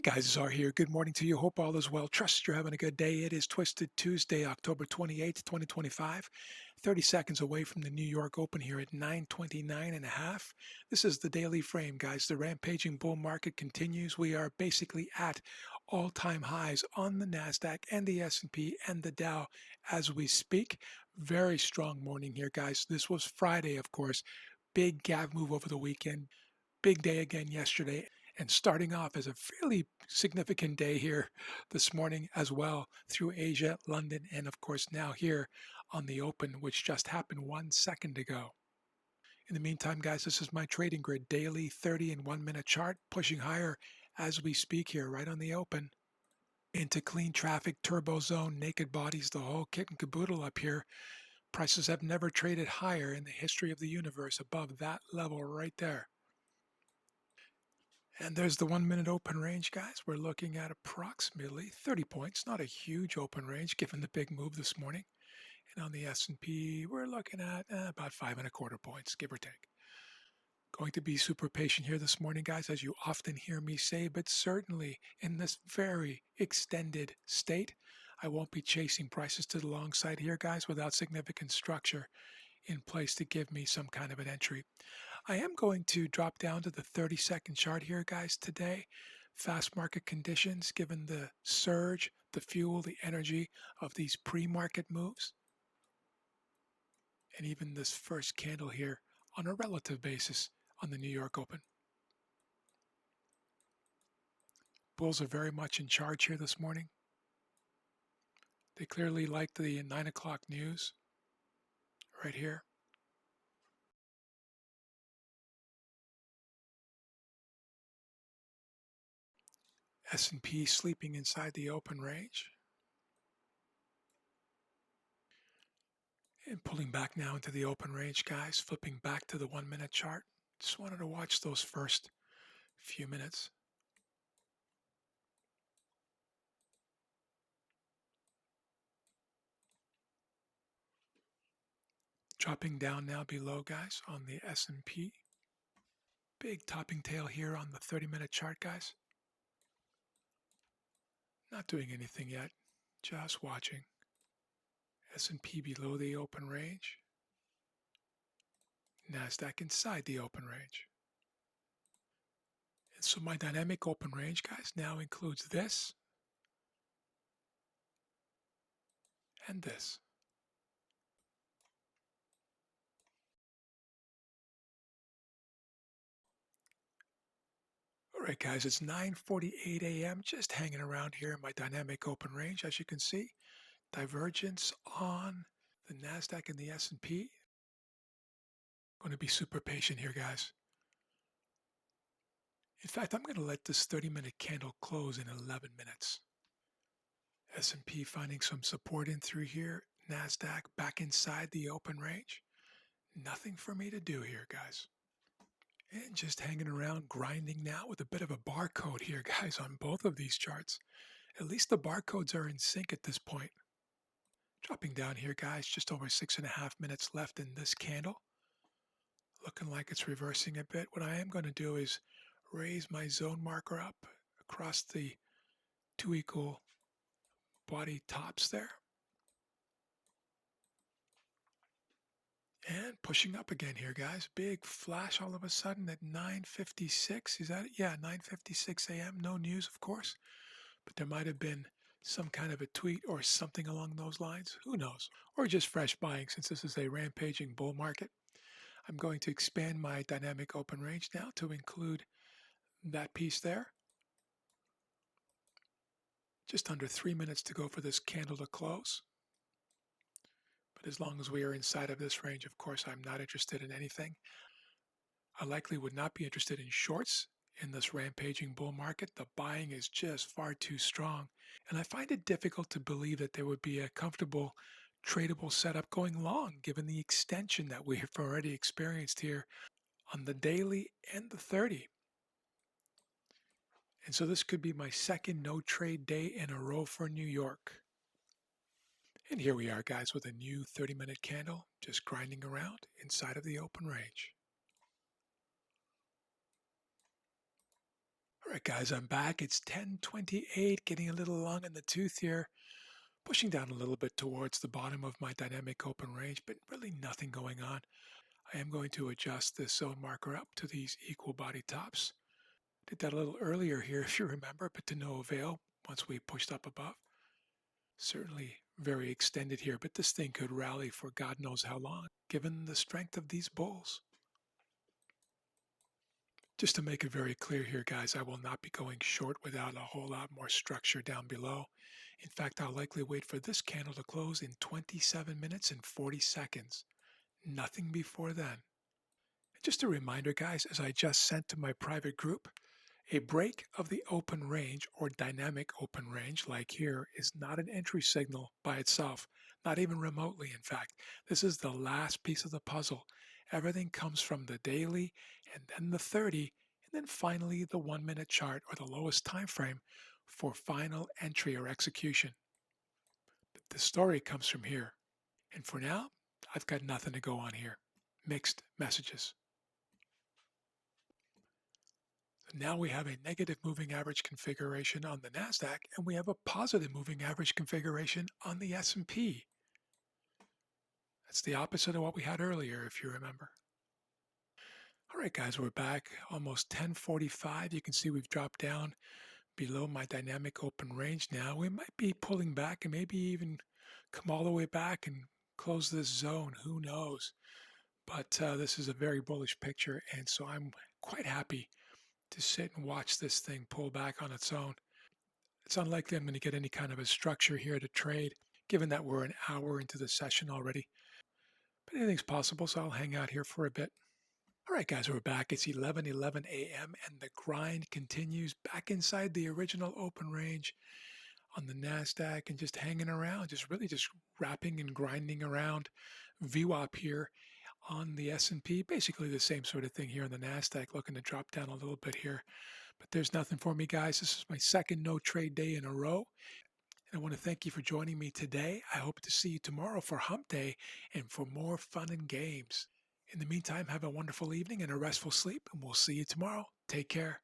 Guys, Czar here. Good morning to you. Hope all is well. Trust you're having a good day. It is Twisted Tuesday, October 28th, 2025. 30 seconds away from the New York Open here at 929 and a half. This is the daily frame, guys. The rampaging bull market continues. We are basically at all-time highs on the NASDAQ and the S&P and the Dow as we speak. Very strong morning here, guys. This was Friday, of course. Big gap move over the weekend. Big day again yesterday, and starting off as a fairly significant day here this morning as well through Asia, London, and of course now here on the open, which just happened 1 second ago. In the meantime, guys, this is my trading grid daily 30 and 1 minute chart pushing higher as we speak here right on the open into clean traffic, turbo zone, naked bodies, the whole kit and caboodle up here. Prices have never traded higher in the history of the universe above that level right there. And there's the 1 minute open range, guys. We're looking at approximately 30 points, not a huge open range given the big move this morning. And on the S&P, we're looking at about 5.25 points, give or take. Going to be super patient here this morning, guys, as you often hear me say, but certainly in this very extended state, I won't be chasing prices to the long side here, guys, without significant structure in place to give me some kind of an entry. I am going to drop down to the 30-second chart here, guys, today. Fast market conditions, given the surge, the fuel, the energy of these pre-market moves. And even this first candle here on a relative basis on the New York Open. Bulls are very much in charge here this morning. They clearly like the 9 o'clock news right here. S&P sleeping inside the open range. And pulling back now into the open range, guys, flipping back to the 1 minute chart. Just wanted to watch those first few minutes. Dropping down now below, guys, on the S&P. Big topping tail here on the 30-minute chart, guys. Not doing anything yet, just watching. S&P below the open range. NASDAQ inside the open range. And so my dynamic open range, guys, now includes this and this. All right, guys, it's 9:48 a.m. Just hanging around here in my dynamic open range, as you can see. Divergence on the NASDAQ and the S&P. Going to be super patient here, guys. In fact, I'm going to let this 30-minute candle close in 11 minutes. S&P finding some support in through here. NASDAQ back inside the open range. Nothing for me to do here, guys. And just hanging around, grinding now with a bit of a barcode here, guys, on both of these charts. At least the barcodes are in sync at this point. Dropping down here, guys, just over 6.5 minutes left in this candle. Looking like it's reversing a bit. What I am going to do is raise my zone marker up across the two equal body tops there. And pushing up again here, guys. Big flash all of a sudden at 9:56. Is that it? Yeah, 9:56 a.m. No news, of course. But there might have been some kind of a tweet or something along those lines. Who knows? Or just fresh buying since this is a rampaging bull market. I'm going to expand my dynamic open range now to include that piece there. Just under 3 minutes to go for this candle to close. But as long as we are inside of this range, of course, I'm not interested in anything. I likely would not be interested in shorts in this rampaging bull market. The buying is just far too strong. And I find it difficult to believe that there would be a comfortable tradable setup going long, given the extension that we have already experienced here on the daily and the 30. And so this could be my second no trade day in a row for New York. And here we are, guys, with a new 30-minute candle just grinding around inside of the open range. All All right, guys, I'm back. It's 10:28, getting a little long in the tooth here, pushing down a little bit towards the bottom of my dynamic open range, but really nothing going on. I am going to adjust this zone marker up to these equal body tops. Did that a little earlier here, if you remember, but to no avail once we pushed up above. Certainly very extended here, but this thing could rally for God knows how long, given the strength of these bulls. Just to make it very clear here, guys, I will not be going short without a whole lot more structure down below. In fact, I'll likely wait for this candle to close in 27 minutes and 40 seconds. Nothing before then. Just a reminder, guys, as I just sent to my private group, a break of the open range or dynamic open range, like here, is not an entry signal by itself, not even remotely, in fact. This is the last piece of the puzzle. Everything comes from the daily and then the 30, and then finally the 1 minute chart or the lowest time frame for final entry or execution. But the story comes from here. And for now, I've got nothing to go on here. Mixed messages. Now we have a negative moving average configuration on the NASDAQ, and we have a positive moving average configuration on the S&P. That's the opposite of what we had earlier, if you remember. All right, guys, we're back. Almost 10:45. You can see we've dropped down below my dynamic open range now. We might be pulling back and maybe even come all the way back and close this zone. Who knows? But this is a very bullish picture, and so I'm quite happy to sit and watch this thing pull back on its own. It's unlikely I'm going to get any kind of a structure here to trade, given that we're an hour into the session already. But anything's possible, so I'll hang out here for a bit. All right, guys, we're back. It's 11:11 a.m. and the grind continues back inside the original open range on the NASDAQ and just hanging around, just really just wrapping and grinding around. VWAP here on the S&P, basically the same sort of thing here on the NASDAQ, looking to drop down a little bit here. But there's nothing for me, guys. This is my second no trade day in a row. And I want to thank you for joining me today. I hope to see you tomorrow for Hump Day and for more fun and games. In the meantime, have a wonderful evening and a restful sleep, and we'll see you tomorrow. Take care.